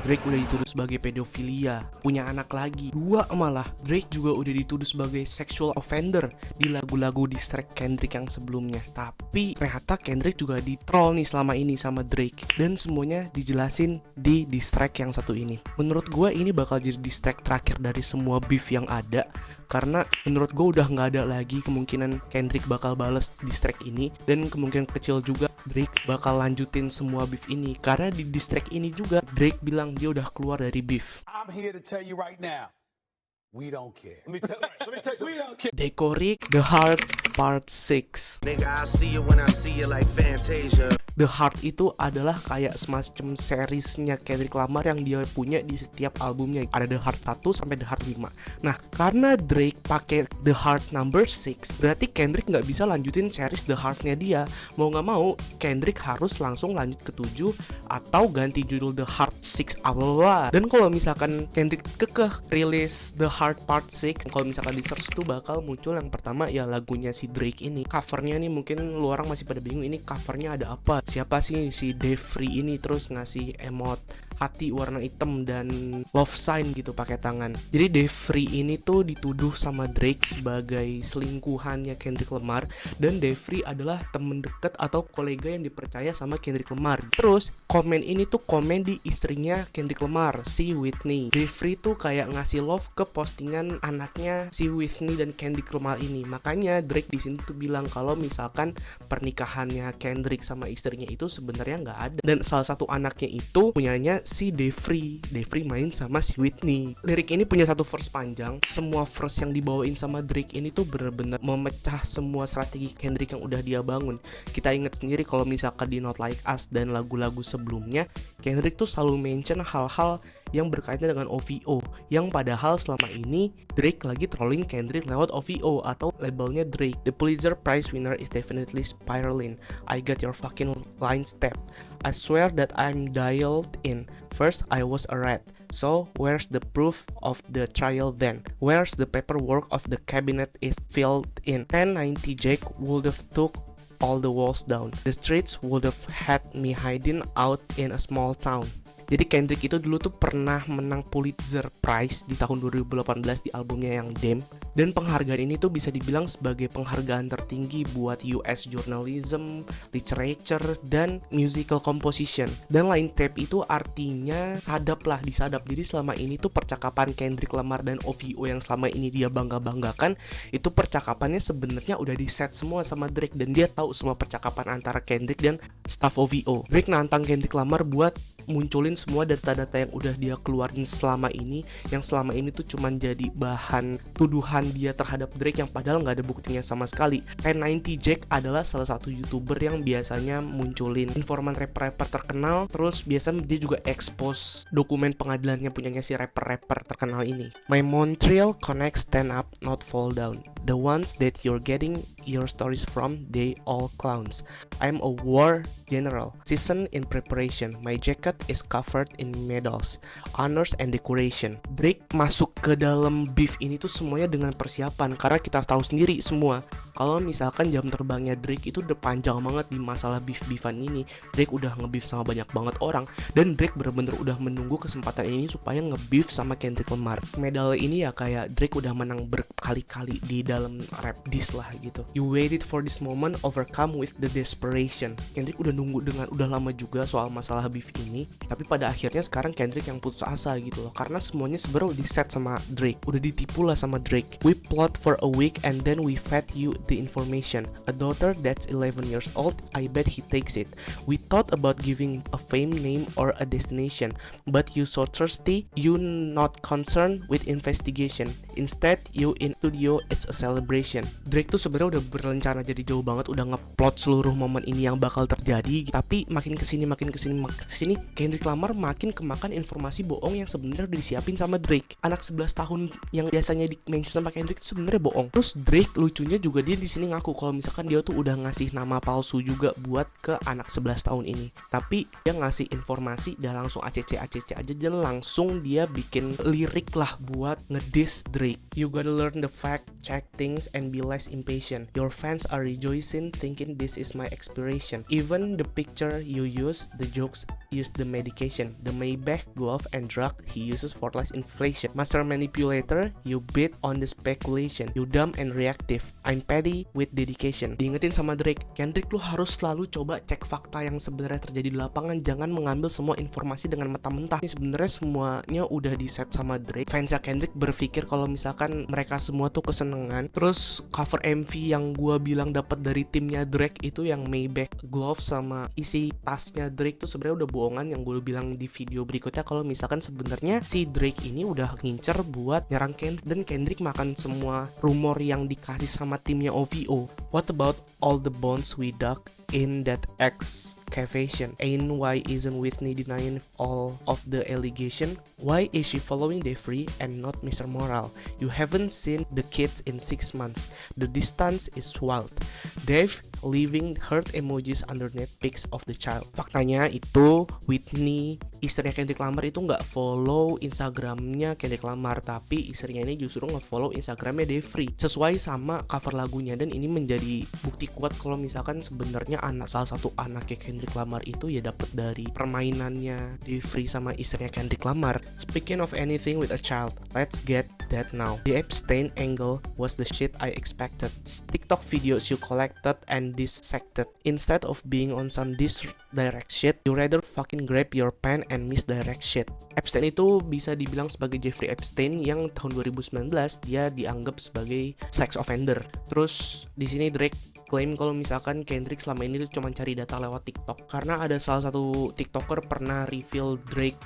Drake udah dituduh sebagai pedofilia, punya anak lagi, 2 malah. Drake juga udah dituduh sebagai sexual offender di lagu-lagu diss track Kendrick yang sebelumnya. Tapi ternyata Kendrick juga di-troll nih selama ini sama Drake, dan semuanya dijelasin di diss track yang satu ini. Menurut gue ini bakal jadi diss track terakhir dari semua beef yang ada, karena menurut gue udah nggak ada lagi kemungkinan Kendrick bakal bales diss track ini, dan kemungkinan kecil juga Drake bakal lanjutin semua beef ini, karena di diss track ini juga Drake bilang dia udah keluar dari beef. I'm here to tell you right now, we don't care. Let me tell you, we don't care. Decorik The Heart Part 6. Nigga, I see you when I see you like Fantasia. The Heart itu adalah kayak semacam seriesnya Kendrick Lamar yang dia punya di setiap albumnya. Ada The Heart 1 sampai The Heart 5. Nah, karena Drake pakai The Heart number 6, berarti Kendrick nggak bisa lanjutin series The Heart-nya dia. Mau nggak mau, Kendrick harus langsung lanjut ke 7 atau ganti judul The Heart 6 awal. Dan kalau misalkan Kendrick kekeh rilis The Heart Part 6, kalau misalkan di search tuh bakal muncul yang pertama ya lagunya si Drake ini. Covernya nih mungkin lu orang masih pada bingung ini covernya ada apa. Siapa sih si Devri ini, terus ngasih emot hati warna hitam dan love sign gitu pakai tangan. Jadi Devri ini tuh dituduh sama Drake sebagai selingkuhannya Kendrick Lamar, dan Devri adalah temen deket atau kolega yang dipercaya sama Kendrick Lamar. Terus komen ini tuh komen di istrinya Kendrick Lamar, si Whitney. Devri tuh kayak ngasih love ke postingan anaknya si Whitney dan Kendrick Lamar ini. Makanya Drake di sini tuh bilang kalau misalkan pernikahannya Kendrick sama istrinya itu sebenarnya nggak ada, dan salah satu anaknya itu punyanya si Devri main sama si Whitney. Lirik ini punya satu verse panjang. Semua verse yang dibawain sama Drake ini tuh bener-bener memecah semua strategi Kendrick yang udah dia bangun. Kita ingat sendiri kalau misalkan di Not Like Us dan lagu-lagu sebelumnya, Kendrick tuh selalu mention hal-hal yang berkaitan dengan OVO, yang padahal selama ini Drake lagi trolling Kendrick lewat OVO atau labelnya Drake. The Pulitzer Prize winner is definitely spiraling. I got your fucking line step. I swear that I'm dialed in. First I was a rat. So where's the proof of the trial then? Where's the paperwork of the cabinet is filled in? 1090 Jake would have took all the walls down. The streets would have had me hiding out in a small town. Jadi Kendrick itu dulu tuh pernah menang Pulitzer Prize di tahun 2018 di albumnya yang Damn. Dan penghargaan ini tuh bisa dibilang sebagai penghargaan tertinggi buat US journalism, literature, dan musical composition. Dan line tape itu artinya sadap lah, disadap. Jadi selama ini tuh percakapan Kendrick Lamar dan OVO yang selama ini dia bangga-banggakan, itu percakapannya sebenarnya udah di set semua sama Drake, dan dia tahu semua percakapan antara Kendrick dan staff OVO. Drake nantang Kendrick Lamar buat munculin semua data-data yang udah dia keluarin selama ini, yang selama ini tuh cuman jadi bahan tuduhan dia terhadap Drake yang padahal nggak ada buktinya sama sekali. 1090 Jake adalah salah satu YouTuber yang biasanya munculin informan rapper-rapper terkenal, terus biasanya dia juga expose dokumen pengadilannya punyanya si rapper-rapper terkenal ini. My Montreal connects stand up, not fall down. The ones that you're getting your stories from, they all clowns. I'm a war general, seasoned in preparation. My jacket is covered in medals, honors, and decoration. Drake masuk ke dalam beef ini tuh semuanya dengan persiapan, karena kita tahu sendiri semua kalau misalkan jam terbangnya Drake itu udah panjang banget di masalah beef-beefan ini. Drake udah nge-beef sama banyak banget orang, dan Drake bener-bener udah menunggu kesempatan ini supaya nge-beef sama Kendrick Lamar. Medal ini ya kayak Drake udah menang berkali-kali di dalam rap diss lah gitu. You waited for this moment, overcome with the desperation. Kendrick udah nunggu dengan udah lama juga soal masalah beef ini, tapi pada akhirnya sekarang Kendrick yang putus asa gitu loh, karena semuanya sebenarnya udah di set sama Drake, udah ditipu lah sama Drake. We plot for a week and then we fed you the information. A daughter that's 11 years old, I bet he takes it. We thought about giving a fame name or a destination, but you so thirsty, you not concerned with investigation. Instead, you in studio, it's a celebration. Drake tuh sebenarnya udah berencana jadi jauh banget, udah ngeplot seluruh momen ini yang bakal terjadi, tapi makin kesini Kendrick Lamar makin kemakan informasi bohong yang sebenarnya udah disiapin sama Drake. Anak 11 tahun yang biasanya di-mention sama Kendrick itu sebenarnya bohong. Terus Drake lucunya juga dia di sini ngaku kalau misalkan dia tuh udah ngasih nama palsu juga buat ke anak 11 tahun ini. Tapi dia ngasih informasi dan langsung ACC aja, dan langsung dia bikin lirik lah buat ngediss Drake. You gotta learn the fact, check things, and be less impatient. Your fans are rejoicing thinking this is my expiration. Even the picture you use, the jokes use the medication, the Maybach glove and drug he uses for less inflation. Master manipulator, you bet on the speculation. You dumb and reactive. I'm petty with dedication. Diingetin sama Drake, Kendrick lu harus selalu coba cek fakta yang sebenarnya terjadi di lapangan, jangan mengambil semua informasi dengan mentah-mentah. Ini sebenarnya semuanya udah di set sama Drake. Fansnya Kendrick berpikir kalau misalkan mereka semua tuh kesenengan. Terus cover MV yang gua bilang dapat dari timnya Drake itu yang Maybach glove sama isi tasnya Drake tuh sebenarnya udah bohongan yang gue bilang di video berikutnya, kalau misalkan sebenarnya si Drake ini udah ngincer buat nyerang Kendrick dan Kendrick makan semua rumor yang dikasih sama timnya OVO. What about all the bones we dug in that excavation? Ain't why isn't Whitney denying all of the allegation? Why is she following Jeffrey and not Mr. Moral? You haven't seen the kids in 6 months. The distance is wild. Dave leaving heart emojis underneath pics of the child. Faktanya itu Whitney, istrinya Kendrick Lamar itu nggak follow Instagramnya Kendrick Lamar, tapi istrinya ini justru nge-follow Instagramnya Jeffrey sesuai sama cover lagunya, dan ini menjadi bukti kuat kalau misalkan sebenarnya salah satu anaknya Kendrick Lamar itu ya dapat dari permainannya Jeffrey sama istrinya Kendrick Lamar. Speaking of anything with a child, let's get that now. The Epstein angle was the shit I expected. TikTok videos you collected and dissected. Instead of being on some direct shit, you rather fucking grab your pen and misdirect shit. Epstein itu bisa dibilang sebagai Jeffrey Epstein yang tahun 2019 dia dianggap sebagai sex offender. Terus di sini Drake klaim kalau misalkan Kendrick selama ini tuh cuma cari data lewat TikTok, karena ada salah satu TikToker pernah reveal Drake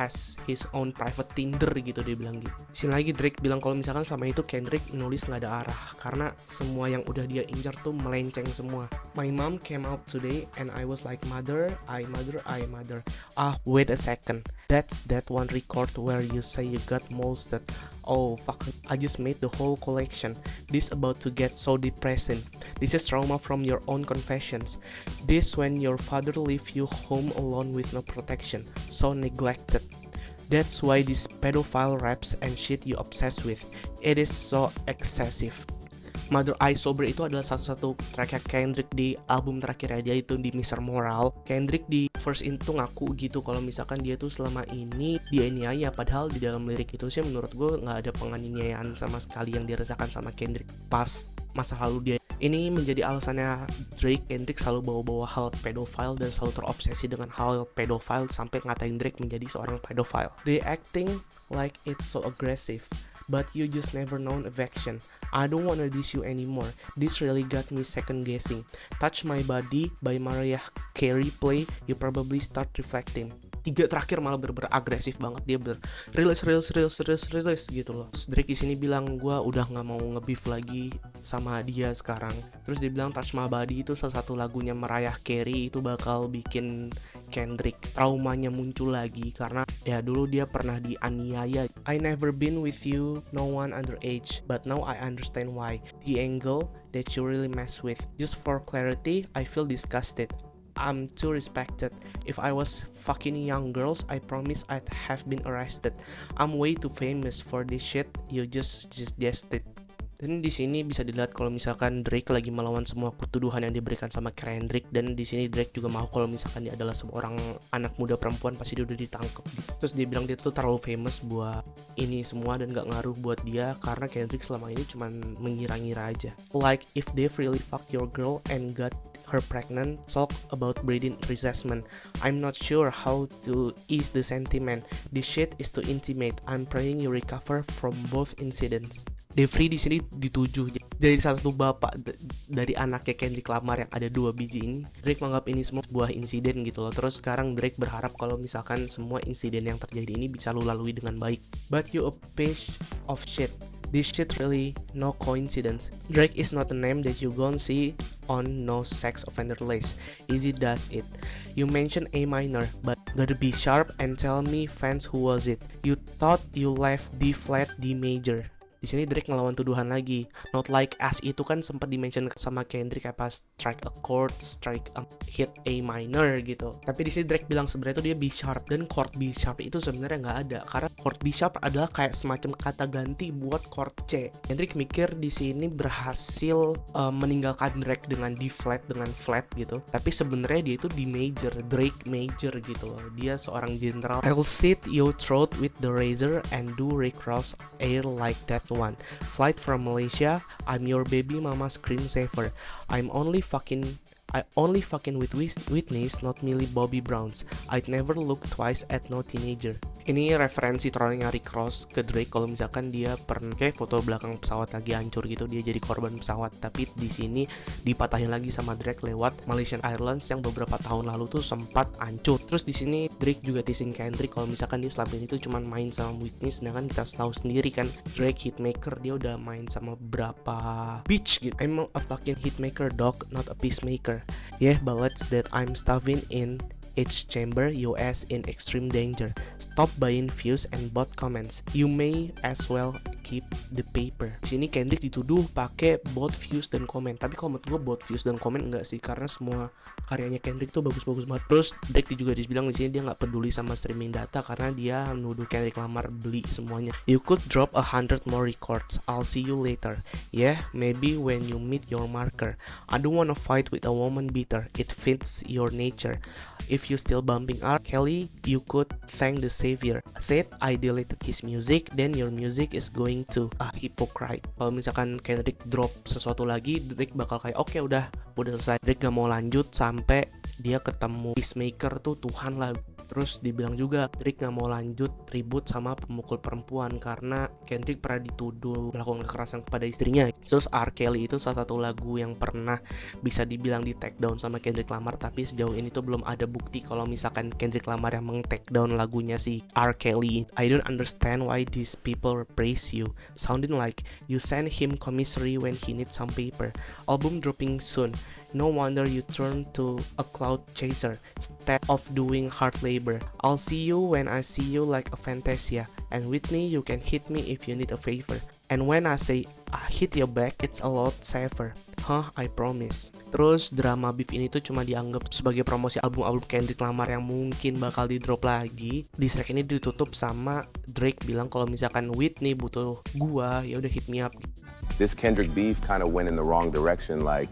has his own private Tinder gitu, dia bilang gitu. Sini lagi Drake bilang kalau misalkan selama itu Kendrick nulis nggak ada arah karena semua yang udah dia incar tuh melenceng semua. My mom came out today and I was like mother. Ah, wait a second. That's that one record where you say you got molested. Oh fuck, I just made the whole collection. This about to get so depressing. This is trauma from your own confessions. This when your father leave you home alone with no protection, so neglected. That's why this pedophile raps and shit you obsessed with. It is so excessive. Mother I Sober itu adalah satu-satu tracknya Kendrick di album terakhirnya dia itu di Mr. Moral. Kendrick di first itu ngaku gitu kalau misalkan dia tuh selama ini dianiaya, padahal di dalam lirik itu sih menurut gue nggak ada penganiayaan sama sekali yang dirasakan sama Kendrick pas masa lalu dia. Ini menjadi alasannya Drake, Kendrick selalu bawa-bawa hal pedofile dan selalu terobsesi dengan hal pedofile sampai ngatain Drake menjadi seorang pedofile. They acting like it's so aggressive, but you just never known affection. I don't wanna diss you anymore. This really got me second guessing. Touch My Body by Mariah Carey play, you probably start reflecting. 3 terakhir malah agresif banget, dia rilis gitu loh. Terus Drake di sini bilang gue udah nggak mau nge-beef lagi sama dia sekarang. Terus dia bilang Touch My Body itu salah satu lagunya Mariah Carey itu bakal bikin Kendrick traumanya muncul lagi karena ya dulu dia pernah dianiaya. I never been with you, no one underage, but now I understand why. The angle that you really mess with. Just for clarity, I feel disgusted. I'm too respected. If I was fucking young girls, I promise I'd have been arrested. I'm way too famous for this shit you just it. Dan di sini bisa dilihat kalau misalkan Drake lagi melawan semua tuduhan yang diberikan sama Kendrick, dan di sini Drake juga mau kalau misalkan dia adalah seorang anak muda perempuan pasti dia udah ditangkap. Terus dia bilang dia tuh terlalu famous buat ini semua dan gak ngaruh buat dia karena Kendrick selama ini cuma mengira-ngira aja. Like if Dave really fuck your girl and got her pregnant, talk about breeding resentment. I'm not sure how to ease the sentiment. This shit is too intimate. I'm praying you recover from both incidents. Jeffrey di sini dituju dari salah satu bapak dari anaknya Kendrick Lamar yang ada 2 biji ini. Drake menganggap ini semua sebuah insiden gitu loh. Terus sekarang Drake berharap kalau misalkan semua insiden yang terjadi ini bisa lu lalui dengan baik. But you a piece of shit. This shit really no coincidence. Drake is not a name that you gon' see on no sex offender list. Easy does it. You mentioned A minor, but gotta be sharp and tell me fans who was it. You thought you left D flat D major. Di sini Drake ngelawan tuduhan lagi. Not like as itu kan sempat dimention sama Kendrick kayak pas strike a chord, strike a hit A minor gitu. Tapi di sini Drake bilang sebenarnya itu dia B sharp, dan chord B sharp itu sebenarnya nggak ada karena chord B sharp adalah kayak semacam kata ganti buat chord C. Kendrick mikir di sini berhasil meninggalkan Drake dengan D flat dengan flat gitu. Tapi sebenarnya dia itu D major, Drake major gitu loh. Dia seorang general. I'll slit your throat with the razor and do Rick Ross air like that one. Flight from Malaysia, I'm your baby mama screensaver. I only fucking with Whitney's, not Millie Bobby Brown's. I'd never look twice at no teenager. Ini referensi trollnya Rick Ross ke Drake kalau misalkan dia pernah kayak foto belakang pesawat lagi hancur gitu, dia jadi korban pesawat. Tapi di sini dipatahin lagi sama Drake lewat Malaysian Airlines yang beberapa tahun lalu tuh sempat hancur. Terus di sini Drake juga teasing Kendrick kalau misalkan dia selama ini tuh cuma main sama Whitney, sedangkan kita tahu sendiri kan Drake hitmaker, dia udah main sama beberapa bitch gitu. I'm a fucking hitmaker dog, not a peacemaker. Yeah, bullets that I'm stuffing in each chamber, US in extreme danger. Stop buying views and bot comments. You may as well keep the paper. Di sini Kendrick dituduh pakai bot views dan komen. Tapi kalau menurut gue bot views dan komen enggak sih, karena semua karyanya Kendrick tuh bagus-bagus banget. Terus Drake juga dibilang di sini dia nggak peduli sama streaming data karena dia menuduh Kendrick Lamar beli semuanya. You could drop 100 more records. I'll see you later. Yeah, maybe when you meet your marker. I don't wanna fight with a woman beater. It fits your nature. If you still bumping R. Kelly, you could thank the savior. Said I deleted his music, then your music is going to a hypocrite. Kalau misalkan Kendrick drop sesuatu lagi, Drake bakal kayak oke, udah selesai. Drake gak mau lanjut sampai dia ketemu peacemaker tuh Tuhan lah. Terus dibilang juga Drake gak mau lanjut ribut sama pemukul perempuan karena Kendrick pernah dituduh melakukan kekerasan kepada istrinya. Terus R. Kelly itu salah satu lagu yang pernah bisa dibilang di take down sama Kendrick Lamar, tapi sejauh ini tuh belum ada bukti kalau misalkan Kendrick Lamar yang meng-take down lagunya si R. Kelly. I don't understand why these people praise you, sounding like you send him commissary when he needs some paper. Album dropping soon. No wonder you turn to a cloud chaser instead of doing hard labor. I'll see you when I see you like a fantasia. And Whitney, you can hit me if you need a favor. And when I say I hit your back, it's a lot safer. Huh, I promise. Terus drama beef ini tuh cuma dianggap sebagai promosi album-album Kendrick Lamar yang mungkin bakal di drop lagi. Diss track ini ditutup sama Drake bilang kalau misalkan Whitney butuh gua, ya udah hit me up. This Kendrick beef kind of went in the wrong direction. Like,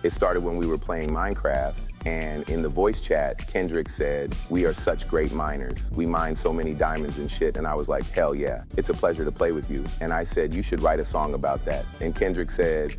it started when we were playing Minecraft, and in the voice chat, Kendrick said, "We are such great miners. We mine so many diamonds and shit." And I was like, hell yeah, it's a pleasure to play with you. And I said, you should write a song about that. And Kendrick said,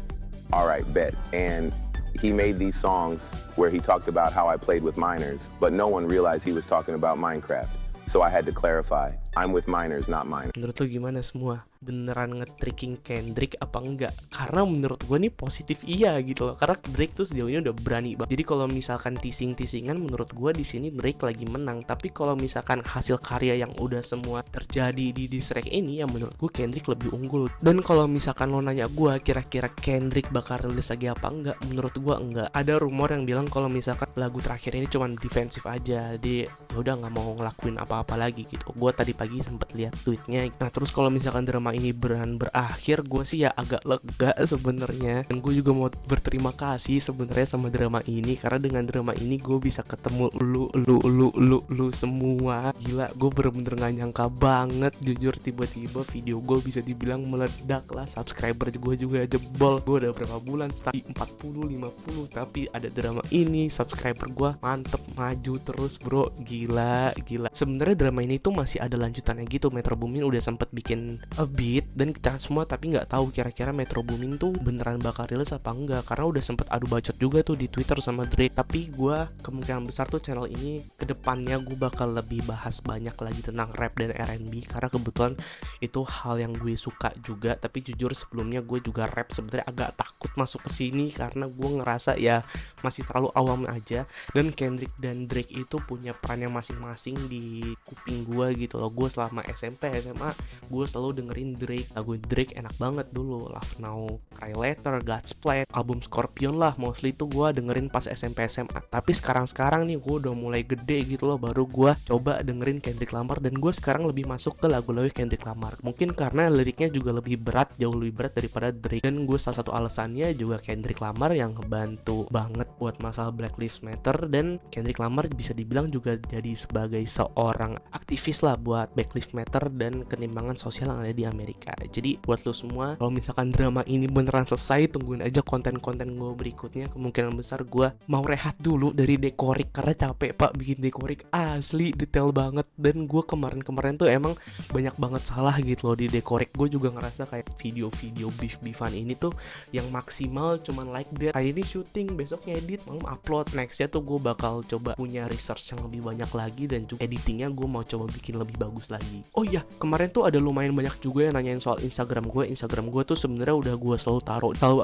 all right, bet. And he made these songs where he talked about how I played with miners, but no one realized he was talking about Minecraft. So I had to clarify, I'm with miners, not miners. Menurut lo gimana semua? Beneran nge-tricking Kendrick apa enggak? Karena menurut gue nih positif iya gitu loh. Karena Drake tuh sejauh ini udah berani banget. Jadi kalau misalkan teasing-teasingan, menurut gue di sini Drake lagi menang. Tapi kalau misalkan hasil karya yang udah semua terjadi di diss track ini, ya menurut gue Kendrick lebih unggul. Dan kalau misalkan lo nanya gue, kira-kira Kendrick bakal rilis lagi apa enggak? Menurut gue enggak. Ada rumor yang bilang kalau misalkan lagu terakhir ini cuma defensif aja, dia udah nggak mau ngelakuin apa-apa lagi gitu. Gue tadi pagi sempat lihat tweetnya. Nah terus kalau misalkan drama ini berakhir, gue sih ya agak lega sebenarnya. Dan gue juga mau berterima kasih sebenarnya sama drama ini, karena dengan drama ini gue bisa ketemu lu semua. Gila, gue bener-bener gak nyangka banget, jujur. Tiba-tiba video gue bisa dibilang meledak lah, subscriber gue juga jebol. Gue udah berapa bulan stuck 40-50, tapi ada drama ini subscriber gue mantep, maju terus bro. Gila. Sebenarnya drama ini tuh masih ada lanjutannya gitu. Metro Boomin udah sempet bikin a beat dan kita semua tapi nggak tahu kira-kira Metro Boomin tuh beneran bakal rilis apa enggak, karena udah sempet adu bacot juga tuh di Twitter sama Drake. Tapi gue kemungkinan besar tuh channel ini kedepannya gue bakal lebih bahas banyak lagi tentang rap dan R&B, karena kebetulan itu hal yang gue suka juga. Tapi jujur sebelumnya gue juga rap sebenarnya agak takut masuk ke sini karena gue ngerasa ya masih terlalu awam aja. Dan Kendrick dan Drake itu punya peran yang masing-masing di kuping gue gitu loh. Gue selama SMP SMA gue selalu dengerin dengerin Drake. Lagu Drake enak banget dulu, Love Now, Cry Later, Godsplat, album Scorpion lah, mostly tuh gue dengerin pas SMP SMA. Tapi sekarang nih gue udah mulai gede gitu loh, baru gue coba dengerin Kendrick Lamar, dan gue sekarang lebih masuk ke lagu-lagu Kendrick Lamar. Mungkin karena liriknya juga lebih berat, jauh lebih berat daripada Drake, dan gue salah satu alasannya juga Kendrick Lamar yang ngebantu banget buat masalah Black Lives Matter, dan Kendrick Lamar bisa dibilang juga jadi sebagai seorang aktivis lah buat Black Lives Matter dan ketimpangan sosial yang ada di Amerika. Jadi buat lo semua, kalau misalkan drama ini beneran selesai, tungguin aja konten-konten gue berikutnya. Kemungkinan besar gue mau rehat dulu dari Dekorik karena capek pak bikin Dekorik, asli detail banget. Dan gue kemarin tuh emang banyak banget salah gitu loh di Dekorik. Gue juga ngerasa kayak video-video beef-beefan ini tuh yang maksimal cuman like that, hari ini syuting, besok ngedit, malam upload. Nextnya tuh gue bakal coba punya research yang lebih banyak lagi, dan juga editingnya gue mau coba bikin lebih bagus lagi. Oh iya, kemarin tuh ada lumayan banyak juga yang nanyain soal Instagram gue tuh sebenarnya udah gue selalu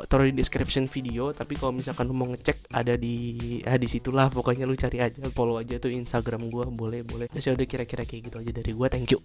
taruh di description video. Tapi kalau misalkan lu mau ngecek, ada di situlah, pokoknya lu cari aja, follow aja tuh Instagram gue, boleh. Terus ya udah, kira-kira kayak gitu aja dari gue. Thank you.